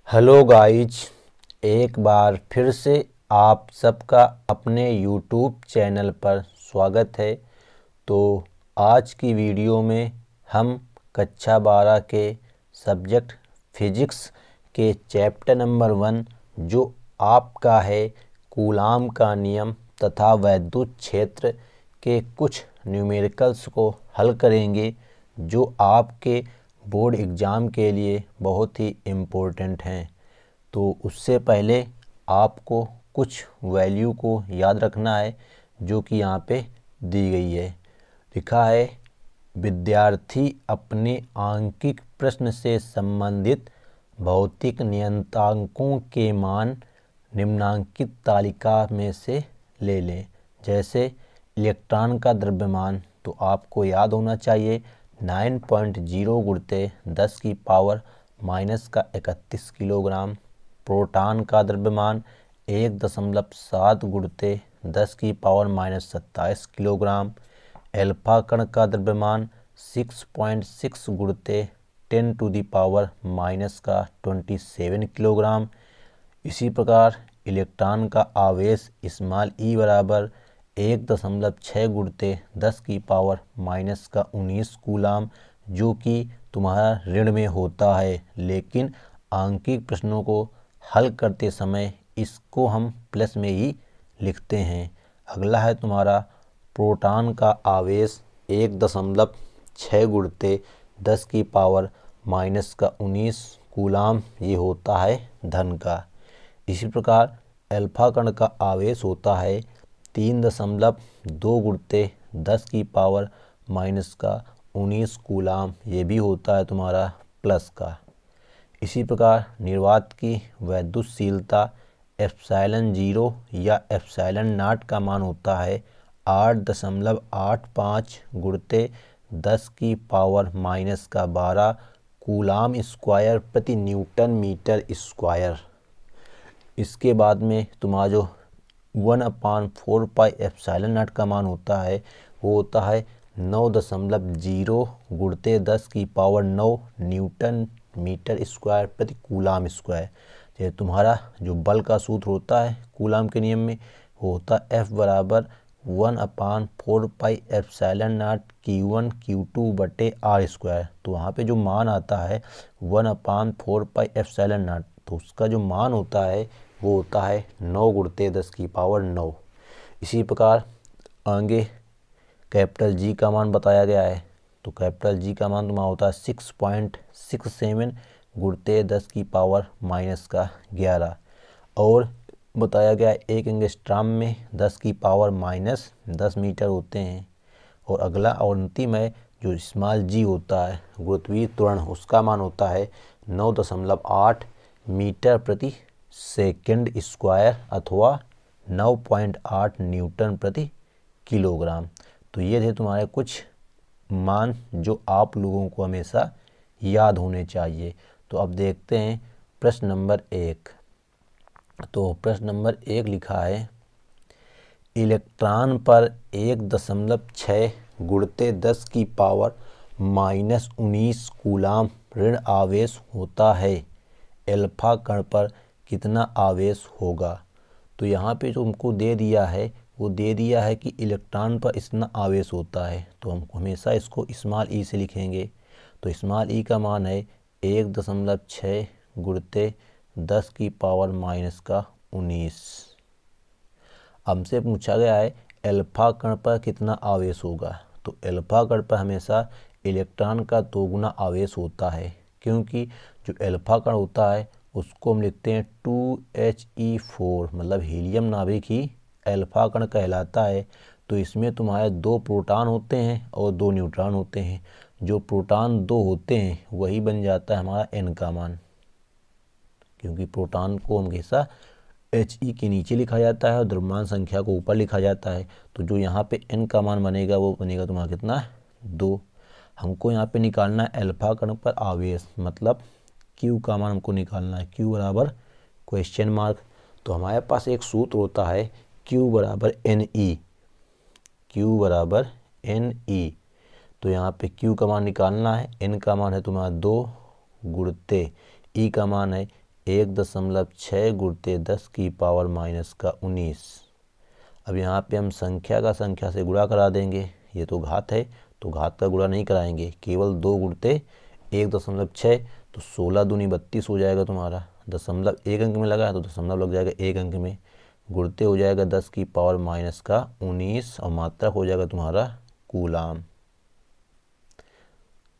Hello guys, एक बार फिर से आप सबका अपने यूट्यूब चैनल पर स्वागत है। तो आज की वीडियो में हम कक्षा 12 के सब्जेक्ट फिजिक्स के चैप्टर नंबर 1 जो आपका है कूलाम का नियम तथा वैद्युत क्षेत्र के कुछ न्यूमेरिकल्स को हल करेंगे जो आपके बोर्ड एग्ज़ाम के लिए बहुत ही इम्पोर्टेंट हैं। तो उससे पहले आपको कुछ वैल्यू को याद रखना है जो कि यहाँ पे दी गई है। लिखा है, विद्यार्थी अपने आंकिक प्रश्न से संबंधित भौतिक नियतांकों के मान निम्नांकित तालिका में से ले लें। जैसे इलेक्ट्रॉन का द्रव्यमान, तो आपको याद होना चाहिए 9.0 गुणित 10 की पावर -31 किलोग्राम। प्रोटॉन का द्रव्यमान 1.7 गुणित 10 की पावर -27 किलोग्राम। एल्फा कण का द्रव्यमान 6.6 गुणित 10 टू दी पावर -27 किलोग्राम। इसी प्रकार इलेक्ट्रॉन का आवेश स्मॉल ई बराबर 1.6 गुणित 10 की पावर -19 कूलाम, जो कि तुम्हारा ऋण में होता है, लेकिन आंकिक प्रश्नों को हल करते समय इसको हम प्लस में ही लिखते हैं। अगला है तुम्हारा प्रोटॉन का आवेश 1.6 गुणित 10 की पावर -19 कूलाम, ये होता है धन का। इसी प्रकार अल्फा कण का आवेश होता है 3.2 गुणित 10 की पावर -19 कूलाम, ये भी होता है तुम्हारा प्लस का। इसी प्रकार निर्वात की वैद्युतशीलता एप्सिलॉन 0 या एप्सिलॉन नॉट का मान होता है 8.85 गुणित 10 की पावर -12 कूलाम स्क्वायर प्रति न्यूटन मीटर स्क्वायर। इसके बाद में तुम्हारा जो 1/4 पाई एप्सिलॉन नॉट का मान होता है वो होता है 9.0 गुणित 10 की पावर 9 न्यूटन मीटर स्क्वायर प्रति कूलाम स्क्वायर। ये तुम्हारा जो बल का सूत्र होता है कूलाम के नियम में वो होता है F बराबर 1/4 pi epsilon not Q1 Q2 बटे R स्क्वायर। तो वहाँ पे जो मान आता है 1/4 पाई एप्सिलॉन नॉट, तो उसका जो मान होता है वो होता है 9 गुणित 10 की पावर 9। इसी प्रकार आगे कैपिटल जी का मान बताया गया है, तो कैपिटल जी का मान तुम्हारा होता है 6.67 गुणित 10 की पावर -11। और बताया गया है 1 एंगस्ट्रॉम में 10 की पावर -10 मीटर होते हैं। और अगला और अंतिम है जो स्मॉल जी होता है गुरुत्वीय त्वरण, उसका मान होता है 9.8 मीटर प्रति सेकंड स्क्वायर अथवा 9.8 न्यूटन प्रति किलोग्राम। तो ये थे तुम्हारे कुछ मान जो आप लोगों को हमेशा याद होने चाहिए। तो अब देखते हैं प्रश्न नंबर 1। तो प्रश्न नंबर 1 लिखा है, इलेक्ट्रॉन पर 1.6 गुणित 10 की पावर -19 कूलाम ऋण आवेश होता है, एल्फा कण पर कितना आवेश होगा। तो यहाँ पे जो हमको दे दिया है वो दे दिया है कि इलेक्ट्रॉन पर इतना आवेश होता है, तो हम हमेशा इसको स्मॉल ई से लिखेंगे। तो स्मॉल ई का मान है 1.6 गुणित 10 की पावर -19। हमसे पूछा गया है एल्फा कण पर कितना आवेश होगा। तो एल्फा कण पर हमेशा इलेक्ट्रॉन का दोगुना आवेश होता है, क्योंकि जो एल्फा कण होता है उसको हम लिखते हैं 2He4, मतलब हीलियम नाभिक ही एल्फा कण कहलाता है। तो इसमें तुम्हारे 2 प्रोटॉन होते हैं और 2 न्यूट्रॉन होते हैं। जो प्रोटॉन 2 होते हैं वही बन जाता है हमारा n का मान, क्योंकि प्रोटॉन को हमेशा He के नीचे लिखा जाता है और द्रव्यमान संख्या को ऊपर लिखा जाता है। तो जो यहाँ पे n का मान बनेगा वो बनेगा तुम्हारा कितना, 2। हमको यहाँ पे निकालना है अल्फा कण पर आवेश, मतलब Q का मान हमको निकालना है। Q बराबर क्वेश्चन मार्क। तो हमारे पास एक सूत्र होता है Q बराबर NE, Q बराबर NE। तो यहाँ पे Q का मान निकालना है, N का मान है तुम्हारा 2 गुणित E का मान है 1.6 गुणते 10 की पावर माइनस का 19। अब यहाँ पे हम संख्या का संख्या से गुणा करा देंगे, ये तो घात है तो घात का गुणा नहीं कराएंगे, केवल 2 गुणते 1.6 तो 16 दूनी 32 हो जाएगा तुम्हारा। दशमलव एक अंक में लगा है तो दशमलव लग जाएगा एक अंक में, गुणते हो जाएगा 10 की पावर माइनस का 19 और मात्रक हो जाएगा तुम्हारा कूलाम।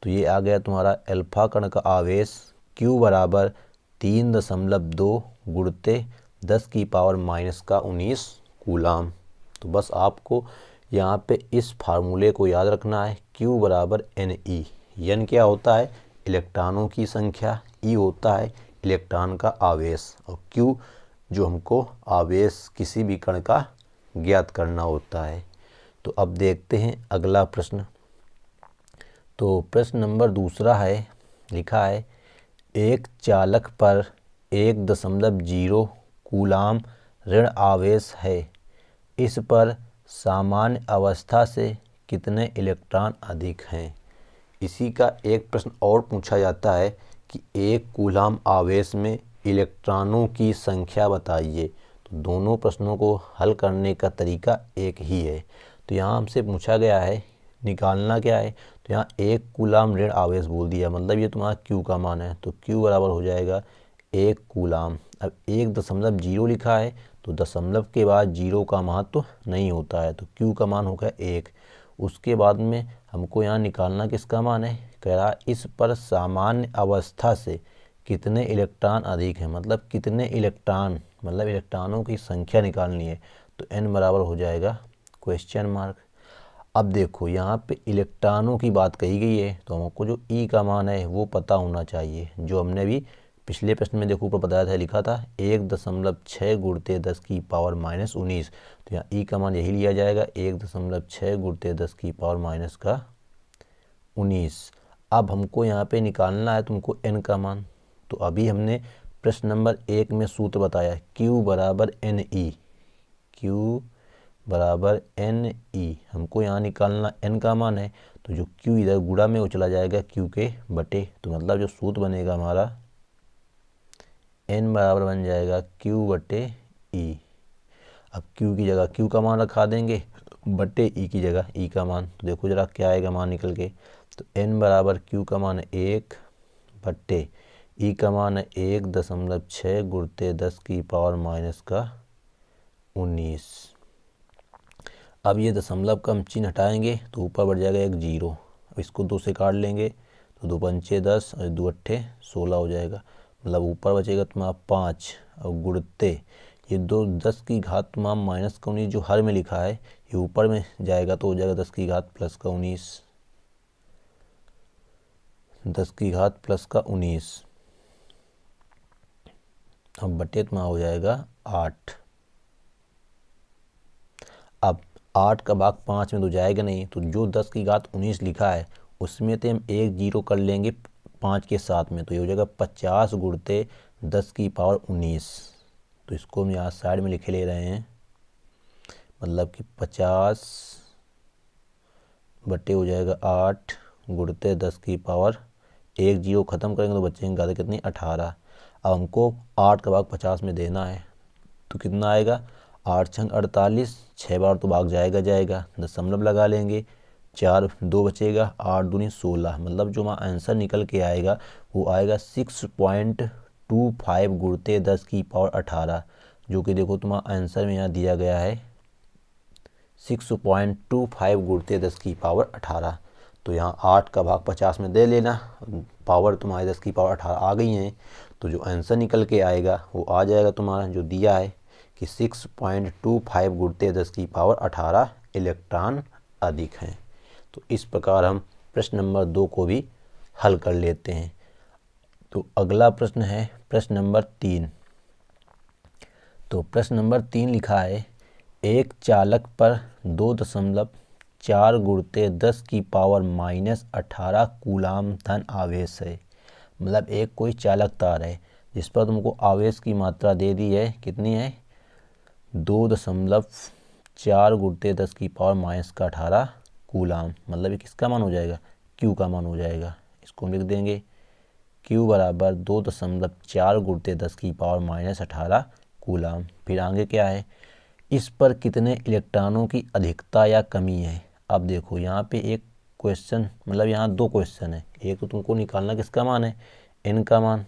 तो ये आ गया तुम्हारा अल्फा कण का आवेश Q बराबर 3.2 गुणते 10 की पावर माइनस का 19 कूलाम। तो बस आपको यहाँ पे इस फार्मूले को याद रखना है, Q बराबर NE। N क्या होता है? इलेक्ट्रॉनों की संख्या, E होता है इलेक्ट्रॉन का आवेश और Q जो हमको आवेश किसी भी कण का ज्ञात करना होता है। तो अब देखते हैं अगला प्रश्न। तो प्रश्न नंबर दूसरा है, लिखा है एक चालक पर 1.0 कूलाम ऋण आवेश है, इस पर सामान्य अवस्था से कितने इलेक्ट्रॉन अधिक हैं। इसी का एक प्रश्न और पूछा जाता है कि एक कूलाम आवेश में इलेक्ट्रॉनों की संख्या बताइए। तो दोनों प्रश्नों को हल करने का तरीका एक ही है। तो यहाँ हमसे पूछा गया है निकालना क्या है, तो यहाँ एक कूलाम ऋण आवेश बोल दिया, मतलब ये तुम्हारा Q का मान है, तो Q बराबर हो जाएगा 1 कूलाम। अब 1.0 लिखा है तो दशमलव के बाद 0 का महत्व नहीं होता है, तो Q का मान होगा 1। उसके बाद में हमको यहाँ निकालना किसका मान है, कह रहा इस पर सामान्य अवस्था से कितने इलेक्ट्रॉन अधिक हैं, मतलब कितने इलेक्ट्रॉन, मतलब इलेक्ट्रॉनों की संख्या निकालनी है। तो n बराबर हो जाएगा क्वेश्चन मार्क। अब देखो यहाँ पे इलेक्ट्रॉनों की बात कही गई है तो हमको जो E का मान है वो पता होना चाहिए, जो हमने भी पिछले प्रश्न में देखो ऊपर बताया था, लिखा था 1.6 गुणते 10 की पावर माइनस 19। तो यहाँ E का मान यही लिया जाएगा 1.6 गुणते 10 की पावर माइनस का 19। अब हमको यहाँ पे निकालना है तुमको n का मान। तो अभी हमने प्रश्न नंबर 1 में सूत्र बताया Q बराबर NE, Q बराबर NE। हमको यहाँ निकालना n का मान है, तो जो Q इधर गुणा में वो चला जाएगा Q के बटे, तो मतलब जो सूत्र बनेगा हमारा n बराबर बन जाएगा Q बटे E। अब Q की जगह Q का मान रखा देंगे, बटे E की जगह E का मान। तो देखो जरा क्या आएगा मान निकल के, तो n बराबर Q का मान है 1 बटे E का मान है 1.6 गुणते 10 की पावर माइनस का 19। अब ये दशमलव का हम चिन्ह हटाएंगे तो ऊपर बढ़ जाएगा एक 0। अब इसको 2 से काट लेंगे तो 2 पंचे 10 और 2 अट्ठे 16 हो जाएगा, मतलब ऊपर बचेगा तुम्हारा 5 और गुणते ये 2 10 की घात तुम्हारा माइनस का 19 जो हर में लिखा है ये ऊपर में जाएगा तो हो जाएगा 10 की घात प्लस का 19, 10 की घात प्लस का 19। अब बटे तुम्हारा हो जाएगा 8। अब 8 का भाग 5 में तो जाएगा नहीं, तो जो 10 की घात 19 लिखा है उसमें तो हम एक 0 कर लेंगे 5 के साथ में, तो ये हो जाएगा 50 गुणते 10 की पावर 19। तो इसको हम यहाँ साइड में लिखे ले रहे हैं, मतलब कि 50 बटे हो जाएगा 8 गुणते 10 की पावर, एक 0 ख़त्म करेंगे तो बचेंगे घात कितनी 18। अब हमको 8 का भाग 50 में देना है तो कितना आएगा 8 छंग 48, 6 बार तो भाग जाएगा, दशमलव लगा लेंगे, 4 2 बचेगा, 8 दूनी 16, मतलब जो हमारा आंसर निकल के आएगा वो आएगा 6.25 गुणते 10 की पावर 18, जो कि देखो तुम्हारा आंसर में यहाँ दिया गया है 6.25 गुणते 10 की पावर 18। तो यहाँ 8 का भाग 50 में दे लेना, पावर तुम्हारे 10 की पावर 18 आ गई हैं, तो जो आंसर निकल के आएगा वो आ जाएगा तुम्हारा जो दिया है कि 6.25 गुणते 10 की पावर 18 इलेक्ट्रॉन अधिक हैं। तो इस प्रकार हम प्रश्न नंबर 2 को भी हल कर लेते हैं। तो अगला प्रश्न है प्रश्न नंबर 3। तो प्रश्न नंबर 3 लिखा है एक चालक पर 2.4 गुणते 10 की पावर माइनस 18 कूलाम धन आवेश है, मतलब एक कोई चालक तार है जिस पर तुमको आवेश की मात्रा दे दी है, कितनी है 2.4 गुणते 10 की पावर माइनस का 18 कूलाम, मतलब ये किसका मान हो जाएगा Q का मान हो जाएगा। इसको हम लिख देंगे Q बराबर 2.4 गुणित 10⁻⁻18 कूलाम। फिर आगे क्या है, इस पर कितने इलेक्ट्रॉनों की अधिकता या कमी है। अब देखो यहाँ पे एक क्वेश्चन, मतलब यहाँ दो क्वेश्चन है। एक तो तुमको निकालना किसका मान है, n का मान,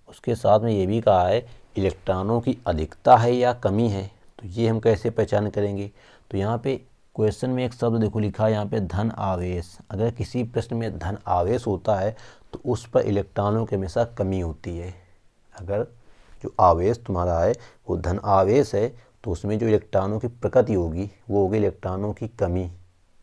उसके साथ में ये भी कहा है इलेक्ट्रॉनों की अधिकता है या कमी है। तो ये हम कैसे पहचान करेंगे। तो यहाँ पे क्वेश्चन में एक शब्द देखो लिखा है यहाँ पे धन आवेश। अगर किसी प्रश्न में धन आवेश होता है तो उस पर इलेक्ट्रॉनों की हमेशा कमी होती है। अगर जो आवेश तुम्हारा है वो धन आवेश है तो उसमें जो इलेक्ट्रॉनों की प्रकृति होगी वो होगी इलेक्ट्रॉनों की कमी।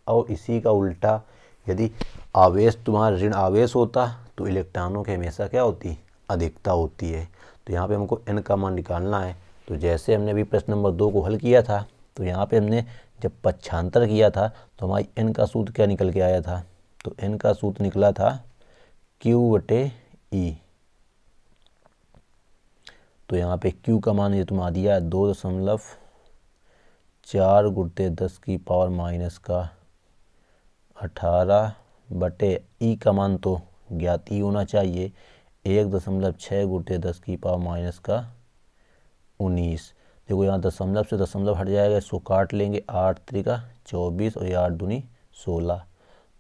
और इसी का उल्टा यदि आवेश तुम्हारा ऋण आवेश होता तो इलेक्ट्रॉनों की हमेशा क्या होती, अधिकता होती है। तो यहाँ पे हमको n का मान निकालना है। तो जैसे हमने अभी प्रश्न नंबर 2 को हल किया था, तो यहाँ पे हमने जब पक्षांतर किया था तो हमारी n का सूत्र क्या निकल के आया था, तो n का सूत्र निकला था Q/E। तो यहाँ पे Q का मान ये तुम्हारा दिया है 2.4 गुणित 10⁻⁻18 बटे E का मान तो ज्ञात ही होना चाहिए 1.6 गुणित 10⁻⁻19। देखो यहाँ दशमलव से दशमलव हट जाएगा, इसको काट लेंगे, 8 त्रिका 24 और 8 दूनी 16।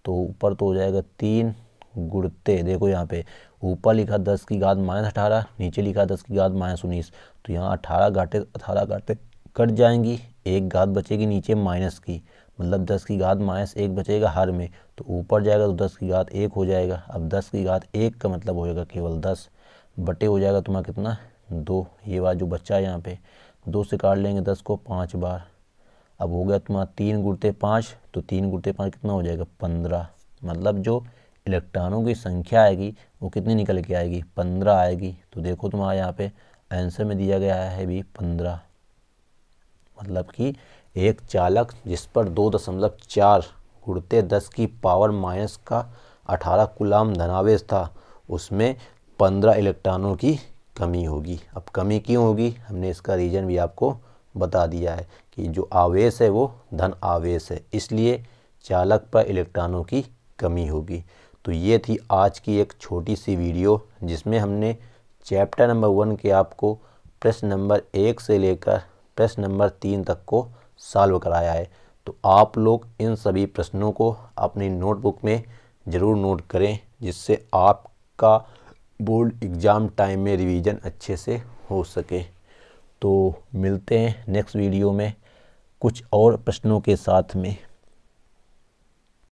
तो ऊपर तो हो जाएगा 3 गुणते, देखो यहाँ पे ऊपर लिखा 10⁻⁻18, नीचे लिखा 10⁻⁻19। तो यहाँ 18 घाटे कट जाएंगी, एक घात बचेगी नीचे माइनस की, मतलब 10⁻⁻1 बचेगा हर में। तो ऊपर जाएगा तो 10⁻1 हो जाएगा। अब 10⁻1 का मतलब हो जाएगा केवल 10 बटे हो जाएगा तुम्हारा कितना 2। ये बात जो बच्चा है यहाँ पे 2 से काट लेंगे 10 को 5 बार। अब हो गया तुम्हारा 3 गुणित 5, तो 3 गुणित 5 कितना हो जाएगा 15। मतलब जो इलेक्ट्रॉनों की संख्या आएगी वो कितनी निकल के आएगी 15 आएगी। तो देखो तुम्हारा यहाँ पे आंसर में दिया गया है भी 15। मतलब कि एक चालक जिस पर 2.4 गुणित 10⁻⁻18 कूलाम धनावेश था उसमें 15 इलेक्ट्रॉनों की कमी होगी। अब कमी क्यों होगी, हमने इसका रीज़न भी आपको बता दिया है कि जो आवेश है वो धन आवेश है, इसलिए चालक पर इलेक्ट्रॉनों की कमी होगी। तो ये थी आज की एक छोटी सी वीडियो जिसमें हमने चैप्टर नंबर 1 के आपको प्रश्न नंबर 1 से लेकर प्रश्न नंबर 3 तक को सॉल्व कराया है। तो आप लोग इन सभी प्रश्नों को अपनी नोटबुक में ज़रूर नोट करें, जिससे आपका बोर्ड एग्ज़ाम टाइम में रिवीजन अच्छे से हो सके। तो मिलते हैं नेक्स्ट वीडियो में कुछ और प्रश्नों के साथ में।